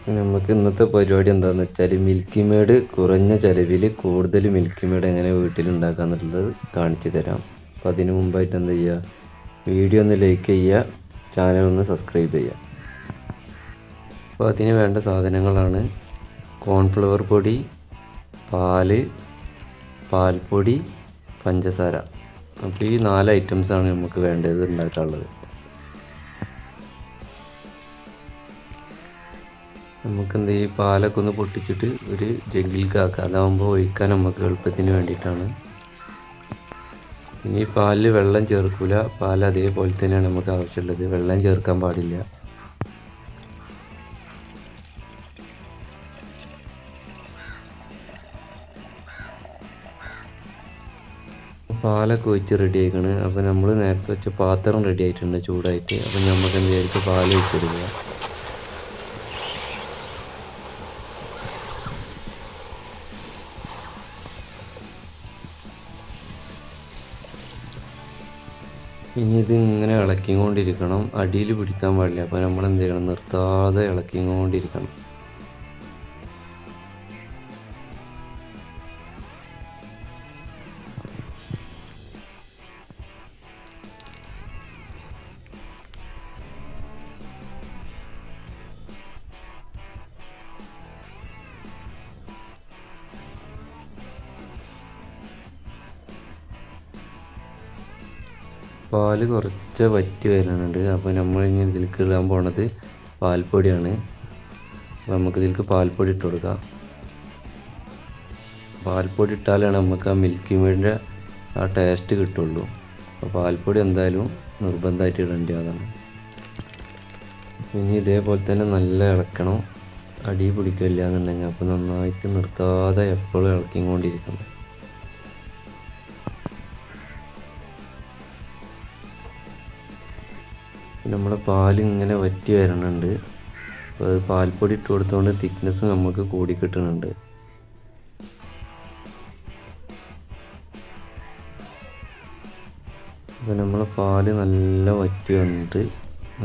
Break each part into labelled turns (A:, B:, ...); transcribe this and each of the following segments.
A: നമുക്ക് ഇന്നത്തെ പരിപാടി എന്താണെന്ന് വെച്ചാൽ മിൽക്കി മേഡ് കുറഞ്ഞ ചിലവിൽ കൂടുതൽ മിൽക്കി മേഡ് എങ്ങനെ വീട്ടിലുണ്ടാക്കുക എന്നുള്ളത് കാണിച്ചു തരാം. അപ്പോൾ അതിന് മുമ്പായിട്ട് എന്താ ചെയ്യുക, വീഡിയോ ഒന്ന് ലൈക്ക് ചെയ്യുക, ചാനൽ ഒന്ന് സബ്സ്ക്രൈബ് ചെയ്യുക. അപ്പോൾ അതിന് വേണ്ട സാധനങ്ങളാണ് കോൺഫ്ലവർ പൊടി, പാല്, പാൽപ്പൊടി, പഞ്ചസാര. അപ്പോൾ ഈ 4 ഐറ്റംസാണ് നമുക്ക് വേണ്ടത് ഉണ്ടാക്കാനുള്ളത്. നമുക്കെന്ത് ഈ പാലൊക്കെ ഒന്ന് പൊട്ടിച്ചിട്ട് ഒരു ജഗ്ഗിലേക്ക് ആക്കാം. അതാകുമ്പോൾ ഒഴിക്കാൻ നമുക്ക് എളുപ്പത്തിന് വേണ്ടിയിട്ടാണ്. ഇനി പാലിൽ വെള്ളം ചേർക്കില്ല, പാൽ അതേപോലെ തന്നെയാണ് നമുക്ക് ആവശ്യമുള്ളത്, വെള്ളം ചേർക്കാൻ പാടില്ല. പാലൊക്കെ ഒഴിച്ച് റെഡി ആയിക്കാണ്. അപ്പോൾ നമ്മൾ നേരത്തെ വെച്ച പാത്രം റെഡി ആയിട്ടുണ്ട് ചൂടായിട്ട്. അപ്പോൾ നമുക്ക് എന്തായിരിക്കും പാൽ ഒഴിച്ചെടുക്കുക. ഇനി ഇത് ഇങ്ങനെ ഇളക്കിക്കൊണ്ടിരിക്കണം, അടിയിൽ പിടിക്കാൻ പാടില്ല. അപ്പോൾ നമ്മൾ എന്ത് ചെയ്യണം, നിർത്താതെ ഇളക്കിക്കൊണ്ടിരിക്കണം. പാല് കുറച്ച് വറ്റി വരുന്നുണ്ട്. അപ്പോൾ നമ്മൾ ഇനി ഇതിലേക്ക് ഇടാൻ പോണത് പാൽപ്പൊടിയാണ്. അപ്പോൾ നമുക്ക് ഇതിലേക്ക് പാൽപ്പൊടി ഇട്ട് കൊടുക്കാം. പാൽപ്പൊടി ഇട്ടാലാണ് നമുക്ക് ആ മിൽക്കി മേഡിൻ്റെ ആ ടേസ്റ്റ് കിട്ടുള്ളൂ. അപ്പോൾ പാൽപ്പൊടി എന്തായാലും നിർബന്ധമായിട്ട് ഇടേണ്ടതാണ്. ഇനി ഇതേപോലെ തന്നെ നല്ല ഇളക്കണം, അടി പിടിക്കില്ല എന്നുണ്ടെങ്കിൽ. അപ്പോൾ നന്നായിട്ട് നിർത്താതെ എപ്പോഴും ഇളക്കിക്കൊണ്ടിരിക്കണം. നമ്മുടെ പാൽ ഇങ്ങനെ വറ്റി വരണുണ്ട്. അപ്പോൾ അത് പാൽപ്പൊടി ഇട്ട് കൊടുത്തുകൊണ്ട് തിക്നെസ് നമുക്ക് കൂടി കിട്ടുന്നുണ്ട്. അപ്പോൾ നമ്മളെ പാൽ നല്ല വറ്റി വന്നിട്ട്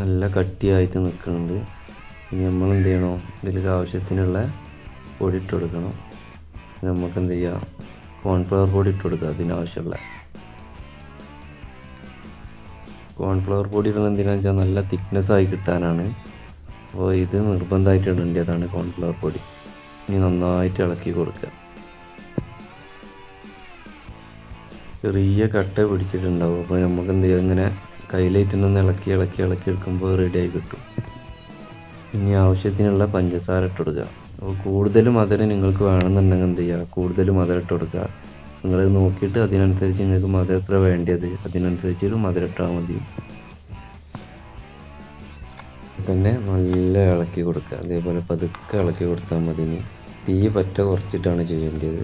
A: നല്ല കട്ടിയായിട്ട് നിൽക്കുന്നുണ്ട്. ഇനി നമ്മൾ എന്ത് ചെയ്യണോ, ഇതിലേക്ക് ആവശ്യത്തിനുള്ള പൊടി ഇട്ട് കൊടുക്കണം. നമുക്ക് എന്ത് ചെയ്യുക, കോൺഫ്ലവർ പൊടി ഇട്ട് കൊടുക്കുക. അതിനാവശ്യമുള്ള കോൺഫ്ലവർ പൊടി ഇടുന്നത് എന്തിനാണെന്ന് വെച്ചാൽ നല്ല തിക്നെസ്സായി കിട്ടാനാണ്. അപ്പോൾ ഇത് നിർബന്ധമായിട്ട് ഇടേണ്ടതാണ് കോൺഫ്ലവർ പൊടി. ഇനി നന്നായിട്ട് ഇളക്കി കൊടുക്കുക. ചെറിയ കട്ട പിടിച്ചിട്ടുണ്ടാവും. അപ്പോൾ നമുക്ക് എന്ത് ചെയ്യുക, ഇങ്ങനെ കയ്യിലേറ്റൊന്ന് ഇളക്കി ഇളക്കി ഇളക്കി എടുക്കുമ്പോൾ റെഡിയായി കിട്ടും. ഇനി ആവശ്യത്തിനുള്ള പഞ്ചസാര ഇട്ട് കൊടുക്കുക. അപ്പോൾ കൂടുതൽ മധുരം നിങ്ങൾക്ക് വേണമെന്നുണ്ടെങ്കിൽ എന്ത് ചെയ്യുക, കൂടുതൽ മധുരം ഇട്ട് കൊടുക്കുക. നിങ്ങൾ നോക്കിയിട്ട് അതിനനുസരിച്ച് നിങ്ങൾക്ക് മധുരം എത്ര വേണ്ടത് അതിനനുസരിച്ച് മധുരം ഇട്ടാൽ മതി. തന്നെ നല്ല ഇളക്കി കൊടുക്കുക. അതേപോലെ പതുക്കെ ഇളക്കി കൊടുത്താൽ മതി. ഇനി തീ പറ്റ കുറച്ചിട്ടാണ് ചെയ്യേണ്ടത്.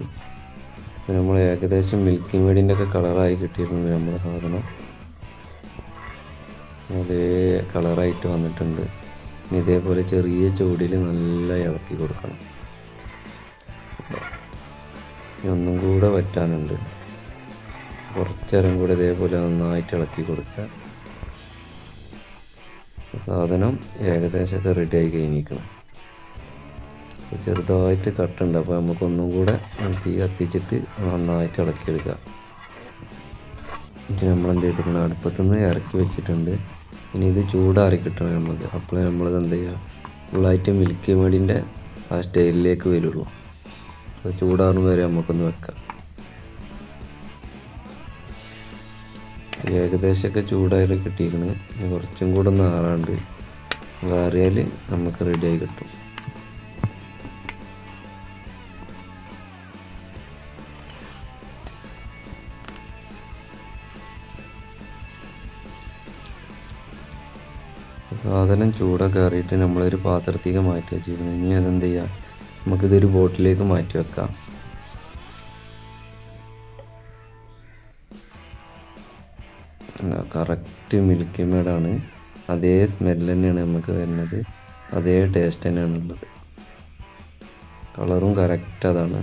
A: നമ്മൾ ഏകദേശം മിൽക്കി മേഡിൻ്റെ ഒക്കെ കളറായി കിട്ടിയിട്ടുണ്ട്. നമ്മുടെ സാധനം അതേ കളറായിട്ട് വന്നിട്ടുണ്ട്. ഇനി ഇതേപോലെ ചെറിയ ചൂടിൽ നല്ല ഇളക്കി കൊടുക്കണം. ഒന്നും കൂടെ വറ്റാനുണ്ട്. കുറച്ചേരം കൂടെ ഇതേപോലെ നന്നായിട്ട് ഇളക്കി കൊടുക്കുക. സാധനം ഏകദേശമൊക്കെ റെഡി ആയി കഴിഞ്ഞിരിക്കണം. ചെറുതായിട്ട് കട്ടുണ്ട്. അപ്പോൾ നമുക്കൊന്നും കൂടെ തീ കത്തിച്ചിട്ട് നന്നായിട്ട് ഇളക്കിയെടുക്കുക. എന്നിട്ട് നമ്മളെന്ത് ചെയ്തിരിക്കണം, അടുപ്പത്തുനിന്ന് ഇറക്കി വെച്ചിട്ടുണ്ട്. ഇനി ഇത് ചൂടാറി കിട്ടണം നമുക്ക്. അപ്പോൾ നമ്മളത് എന്ത് ചെയ്യുക, ഫുള്ളായിട്ട് മിൽക്കി മേഡിൻ്റെ ആ സ്റ്റൈലിലേക്ക് വരുള്ളൂ. അത് ചൂടാറുന്ന വരെ നമുക്കൊന്ന് വെക്കാം. ഏകദേശമൊക്കെ ചൂടായിട്ട് കിട്ടിയിരിക്കണ്. കുറച്ചും കൂടെ ഒന്ന് ആറാണ്ട് ആറിയാൽ നമുക്ക് റെഡിയായി കിട്ടും. സാധനം ചൂടൊക്കെ ആറിയിട്ട് നമ്മളൊരു പാത്രത്തേക്ക് മാറ്റി വെച്ചിരിക്കണം. ഇനി അതെന്ത് ചെയ്യുക, നമുക്കിതൊരു ബോട്ടിലേക്ക് മാറ്റി വെക്കാം. കറക്റ്റ് മിൽക്കി മേഡാണ്. അതേ സ്മെല്ല് തന്നെയാണ് നമുക്ക് വരുന്നത്, അതേ ടേസ്റ്റ് തന്നെയാണ് ഉള്ളത്. കളറും കറക്റ്റ് അതാണ്.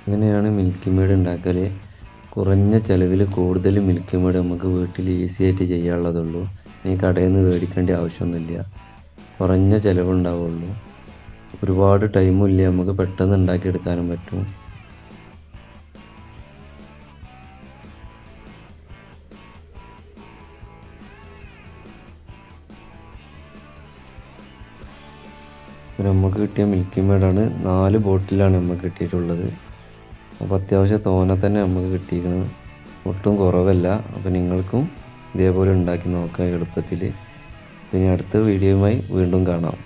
A: ഇങ്ങനെയാണ് മിൽക്കി മെയ്ഡ് ഉണ്ടാക്കൽ. കുറഞ്ഞ ചിലവിൽ കൂടുതൽ മിൽക്കി മെയ്ഡ് നമുക്ക് വീട്ടിൽ ഈസി ആയിട്ട് ചെയ്യാനുള്ളതുള്ളൂ. ഇനി കടയിൽ നിന്ന് മേടിക്കേണ്ട ആവശ്യമൊന്നുമില്ല. കുറഞ്ഞ ചിലവുണ്ടാവുള്ളൂ. ഒരുപാട് ടൈമും ഇല്ല, നമുക്ക് പെട്ടെന്ന് ഉണ്ടാക്കിയെടുക്കാനും പറ്റും. നമുക്ക് കിട്ടിയ മിൽക്കി മെയ്ഡാണ്. 4 ബോട്ടിലാണ് നമുക്ക് കിട്ടിയിട്ടുള്ളത്. അപ്പോൾ അത്യാവശ്യം തോനെ തന്നെ നമുക്ക് കിട്ടിയിരിക്കുന്നത്, ഒട്ടും കുറവല്ല. അപ്പോൾ നിങ്ങൾക്കും ഇതേപോലെ ഉണ്ടാക്കി നോക്കാം എളുപ്പത്തിൽ. ഇനി അടുത്ത വീഡിയോയുമായി വീണ്ടും കാണാം.